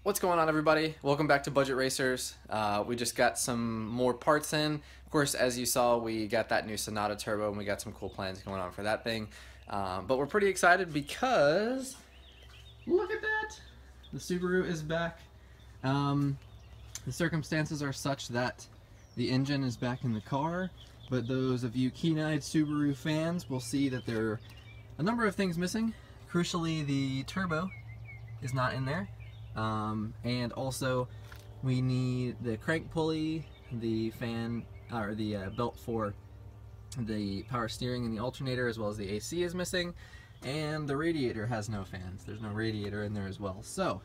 What's going on, everybody? Welcome back to Budget Racers. We just got some more parts in. Of course, as you saw, we got that new Sonata Turbo and we got some cool plans going on for that thing. But we're pretty excited because look at that! The Subaru is back. The circumstances are such that the engine is back in the car, but those of you keen-eyed Subaru fans will see that there are a number of things missing. Crucially, the turbo is not in there. And also we need the crank pulley, the fan, or the belt for the power steering and the alternator, as well as the AC is missing, and the radiator has no fans. There's no radiator in there as well. So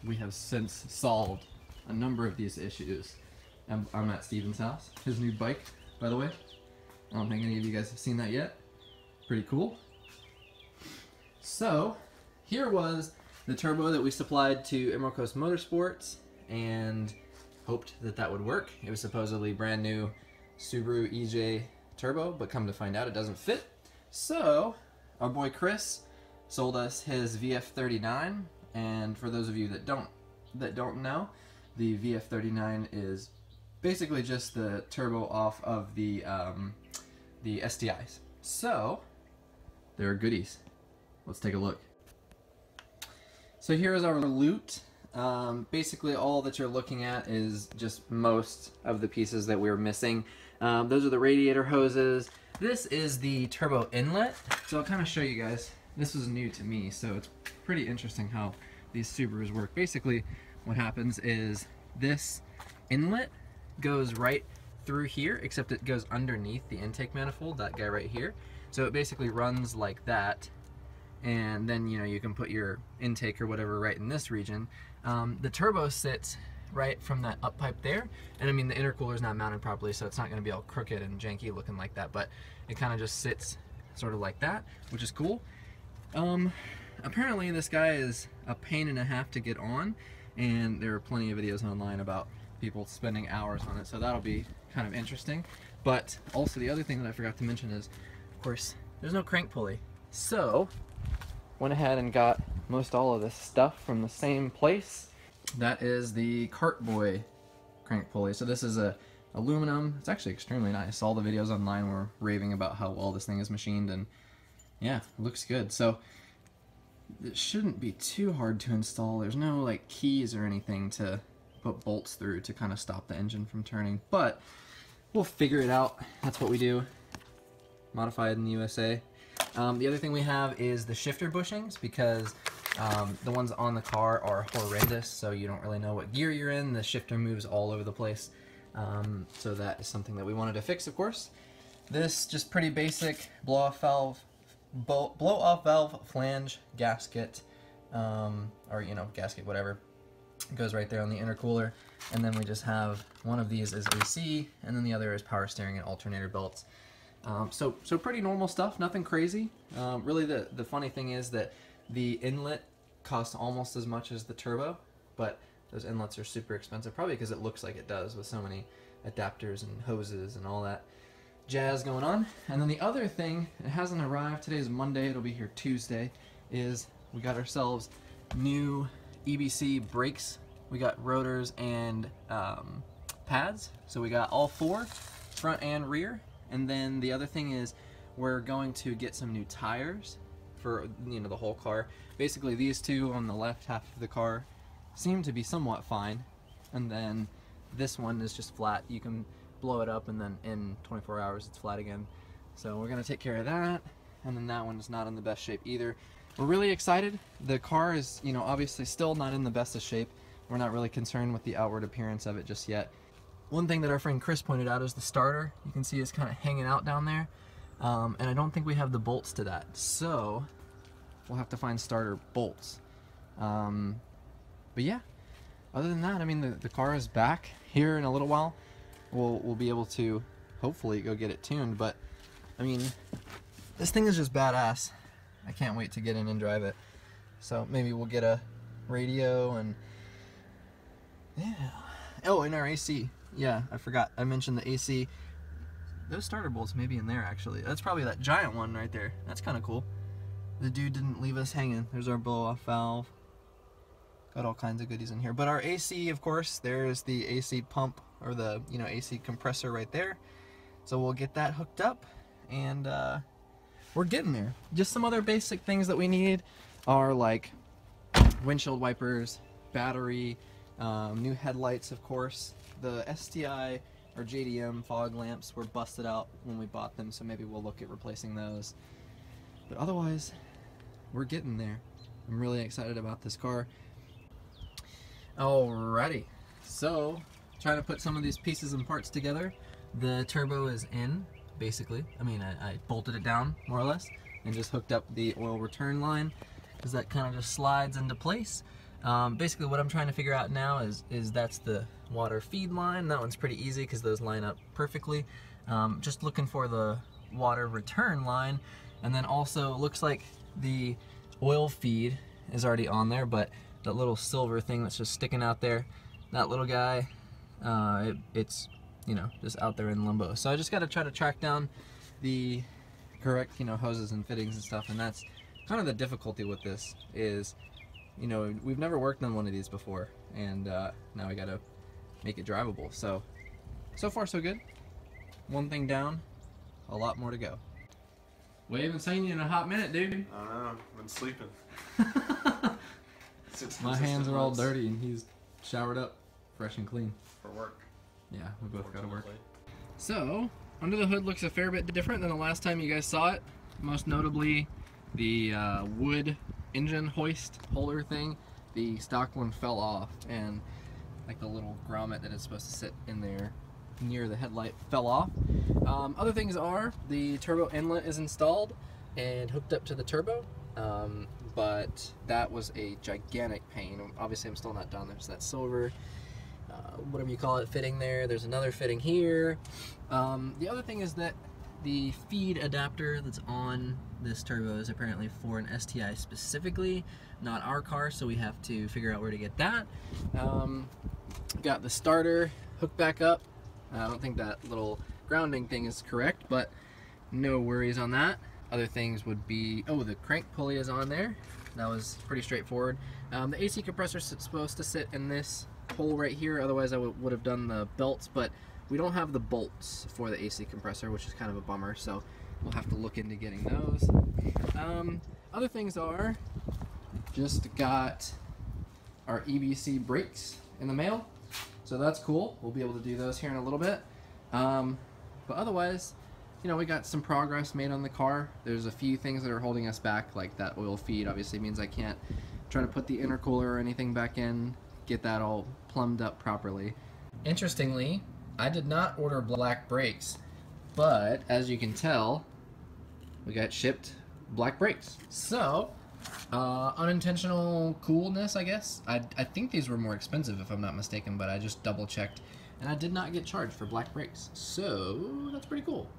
we have since solved a number of these issues. I'm at Steven's house, his new bike, by the way. I don't think any of you guys have seen that yet. Pretty cool. So here was the turbo that we supplied to Emerald Coast Motorsports and hoped that that would work. It was supposedly brand new Subaru EJ turbo, but come to find out it doesn't fit. So our boy Chris sold us his VF39, and for those of you that don't know, the VF39 is basically just the turbo off of the STIs. So there are goodies. Let's take a look. So here is our loot. Basically all that you're looking at is just most of the pieces that we're missing. Those are the radiator hoses. This is the turbo inlet. So I'll kind of show you guys. This is new to me, so it's pretty interesting how these Subarus work. Basically what happens is this inlet goes right through here, except it goes underneath the intake manifold, that guy right here. So it basically runs like that, and then you can put your intake or whatever right in this region. The turbo sits right from that up pipe there, and I mean the intercooler is not mounted properly, so it's not going to be all crooked and janky looking like that, but it kind of just sits sort of like that, which is cool. Apparently this guy is a pain and a half to get on, and there are plenty of videos online about people spending hours on it, so that'll be kind of interesting. But also the other thing that I forgot to mention is, of course, there's no crank pulley. So went ahead and got most all of this stuff from the same place. That is the Cartboy crank pulley. So this is a aluminum. It's actually extremely nice. All the videos online were raving about how well this thing is machined, and yeah, it looks good. So it shouldn't be too hard to install. There's no like keys or anything to put bolts through to kind of stop the engine from turning, but we'll figure it out. That's what we do. Modified in the USA. The other thing we have is the shifter bushings, because the ones on the car are horrendous, so you don't really know what gear you're in. The shifter moves all over the place, so that is something that we wanted to fix, of course. This just pretty basic blow-off valve flange gasket, or gasket, whatever. It goes right there on the intercooler, and then we just have one of these is AC, and then the other is power steering and alternator belts. So pretty normal stuff, nothing crazy. Really the funny thing is that the inlet costs almost as much as the turbo, but those inlets are super expensive, probably because it looks like it does with so many adapters and hoses and all that jazz going on. And then the other thing, it hasn't arrived, today's Monday, it'll be here Tuesday, is we got ourselves new EBC brakes. We got rotors and pads, so we got all four, front and rear. And then the other thing is we're going to get some new tires for the whole car. Basically these two on the left half of the car seem to be somewhat fine, and then this one is just flat. You can blow it up and then in 24 hours it's flat again. So we're going to take care of that, and then that one is not in the best shape either. We're really excited. The car is obviously still not in the best of shape. We're not really concerned with the outward appearance of it just yet. One thing that our friend Chris pointed out is the starter. You can see it's kind of hanging out down there, and I don't think we have the bolts to that, so we'll have to find starter bolts. But yeah, other than that, I mean the car is back. Here in a little while we'll be able to hopefully go get it tuned, but I mean this thing is just badass. I can't wait to get in and drive it. So maybe we'll get a radio, and yeah. Oh, and our AC. Yeah, I forgot. I mentioned the AC. Those starter bolts may be in there, actually. That's probably that giant one right there. That's kind of cool. The dude didn't leave us hanging. There's our blow-off valve. got all kinds of goodies in here. But our AC, of course, there's the AC pump, or the, you know, AC compressor right there. So we'll get that hooked up, and we're getting there. Just some other basic things that we need are like windshield wipers, battery, new headlights, of course. The STI or JDM fog lamps were busted out when we bought them, so maybe we'll look at replacing those. But otherwise, we're getting there. I'm really excited about this car. Alrighty, so trying to put some of these pieces and parts together. The turbo is in, basically. I mean, I bolted it down, more or less, and just hooked up the oil return line, because that kind of just slides into place. Basically what I'm trying to figure out now is that's the water feed line. That one's pretty easy because those line up perfectly. Just looking for the water return line, and then also looks like the oil feed is already on there, but that little silver thing that's just sticking out there, that little guy, it's, you know, just out there in limbo. So I just got to try to track down the correct, you know, hoses and fittings and stuff, and that's kind of the difficulty with this is, you know, we've never worked on one of these before, and now we got to make it drivable. So far so good. One thing down, a lot more to go. We haven't seen you in a hot minute, dude. I don't know, I've been sleeping. My hands are all dirty and he's showered up, fresh and clean. For work. Yeah, we both got to work. So, under the hood looks a fair bit different than the last time you guys saw it. Most notably, the wood engine hoist holder thing. The stock one fell off, and like the little grommet that is supposed to sit in there near the headlight fell off. Other things are, the turbo inlet is installed and hooked up to the turbo, but that was a gigantic pain. Obviously I'm still not done. There's that silver, whatever you call it, fitting there. There's another fitting here. The other thing is that the feed adapter that's on this turbo is apparently for an STI specifically, not our car, so we have to figure out where to get that. Got the starter hooked back up. I don't think that little grounding thing is correct, but no worries on that. Other things would be, oh, the crank pulley is on there. That was pretty straightforward. The AC compressor is supposed to sit in this hole right here, otherwise I would have done the belts, but we don't have the bolts for the AC compressor, which is kind of a bummer, so we'll have to look into getting those. Other things are, just got our EBC brakes in the mail, so that's cool. We'll be able to do those here in a little bit. But otherwise, you know, we got some progress made on the car. There's a few things that are holding us back, like that oil feed obviously means I can't try to put the intercooler or anything back in, get that all plumbed up properly. Interestingly, I did not order black brakes, but as you can tell, we got shipped black brakes. So, unintentional coolness, I guess. I think these were more expensive if I'm not mistaken, but I just double checked and I did not get charged for black brakes. So, that's pretty cool.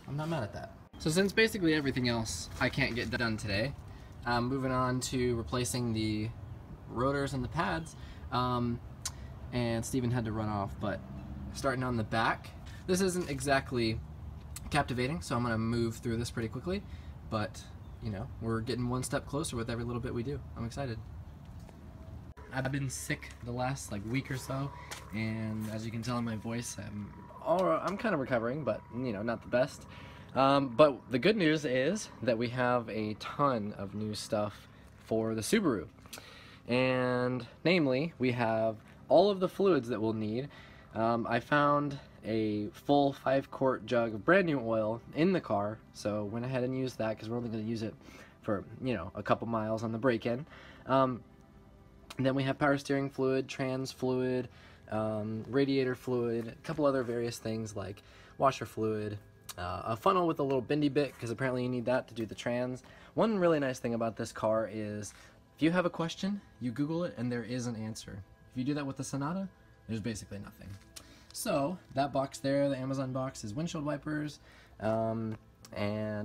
I'm not mad at that. So since basically everything else I can't get done today, I'm moving on to replacing the rotors and the pads. And Steven had to run off, but starting on the back, this isn't exactly captivating, so I'm going to move through this pretty quickly, but you know, we're getting one step closer with every little bit we do. I'm excited. I've been sick the last like week or so, and as you can tell in my voice, I'm kind of recovering, but you know, not the best. But the good news is that we have a ton of new stuff for the Subaru, and namely, we have all of the fluids that we'll need. I found a full 5-quart jug of brand new oil in the car, so went ahead and used that because we're only going to use it for, you know, a couple miles on the break-in. Then we have power steering fluid, trans fluid, radiator fluid, a couple other various things like washer fluid, a funnel with a little bendy bit because apparently you need that to do the trans. One really nice thing about this car is if you have a question, you Google it and there is an answer. If you do that with the Sonata, there's basically nothing. So that box there, the Amazon box, is windshield wipers and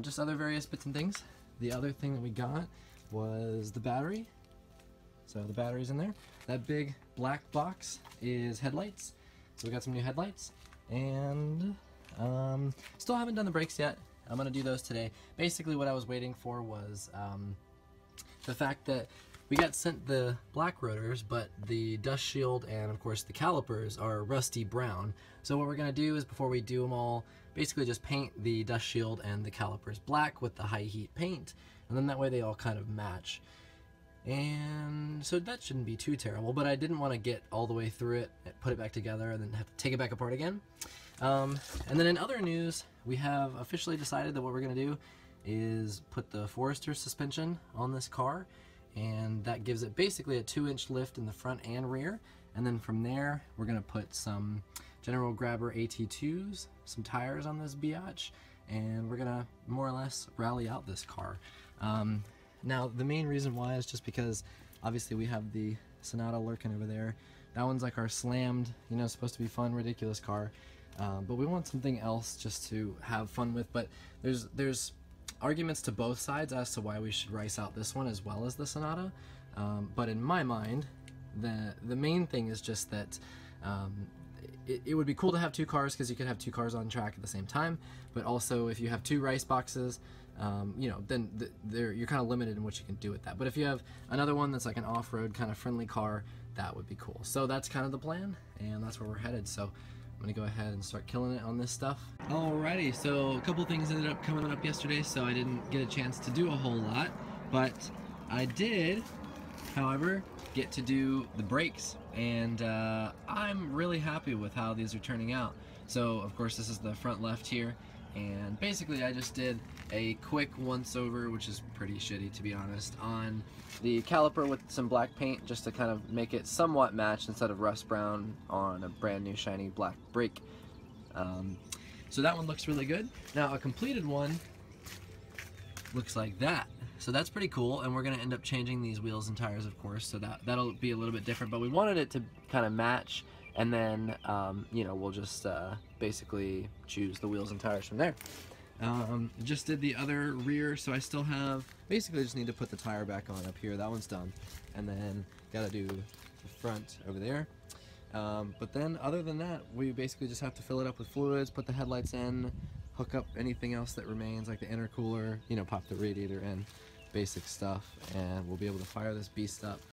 just other various bits and things. The other thing that we got was the battery. So the battery's in there. That big black box is headlights. So we got some new headlights, and still haven't done the brakes yet. I'm gonna do those today. Basically what I was waiting for was the fact that we got sent the black rotors, but the dust shield and of course the calipers are rusty brown. So what we're gonna do is, before we do them all, basically just paint the dust shield and the calipers black with the high heat paint, and then that way they all kind of match. And so that shouldn't be too terrible, but I didn't want to get all the way through it, put it back together, and then have to take it back apart again. And then in other news, we have officially decided that what we're going to do is put the Forester suspension on this car, and that gives it basically a 2-inch lift in the front and rear. And then from there, we're going to put some General Grabber AT2s, some tires on this biatch, and we're going to more or less rally out this car. Now, the main reason why is just because obviously we have the Sonata lurking over there. That one's like our slammed, you know, supposed to be fun, ridiculous car. But we want something else just to have fun with. But there's arguments to both sides as to why we should rice out this one as well as the Sonata. But in my mind, the main thing is just that it would be cool to have two cars, because you could have two cars on track at the same time. But also, if you have two rice boxes, you know, then you're kind of limited in what you can do with that. But if you have another one that's like an off-road kind of friendly car, that would be cool. So that's kind of the plan, and that's where we're headed. So I'm gonna go ahead and start killing it on this stuff. Alrighty, so a couple things ended up coming up yesterday, so I didn't get a chance to do a whole lot, but I did, however, get to do the brakes, and I'm really happy with how these are turning out. So of course this is the front left here, and basically I just did a quick once over, which is pretty shitty to be honest, on the caliper with some black paint, just to kind of make it somewhat match instead of rust brown on a brand new shiny black brake. So that one looks really good. Now a completed one looks like that. So that's pretty cool, and we're going to end up changing these wheels and tires, of course, so that'll be a little bit different, but we wanted it to kind of match, and then, you know, we'll just basically choose the wheels and tires from there. Just did the other rear, so I still have, basically just need to put the tire back on up here. That one's done, and then gotta do the front over there. But then, other than that, we basically just have to fill it up with fluids, put the headlights in, hook up anything else that remains, like the intercooler, you know, pop the radiator in, basic stuff, and we'll be able to fire this beast up.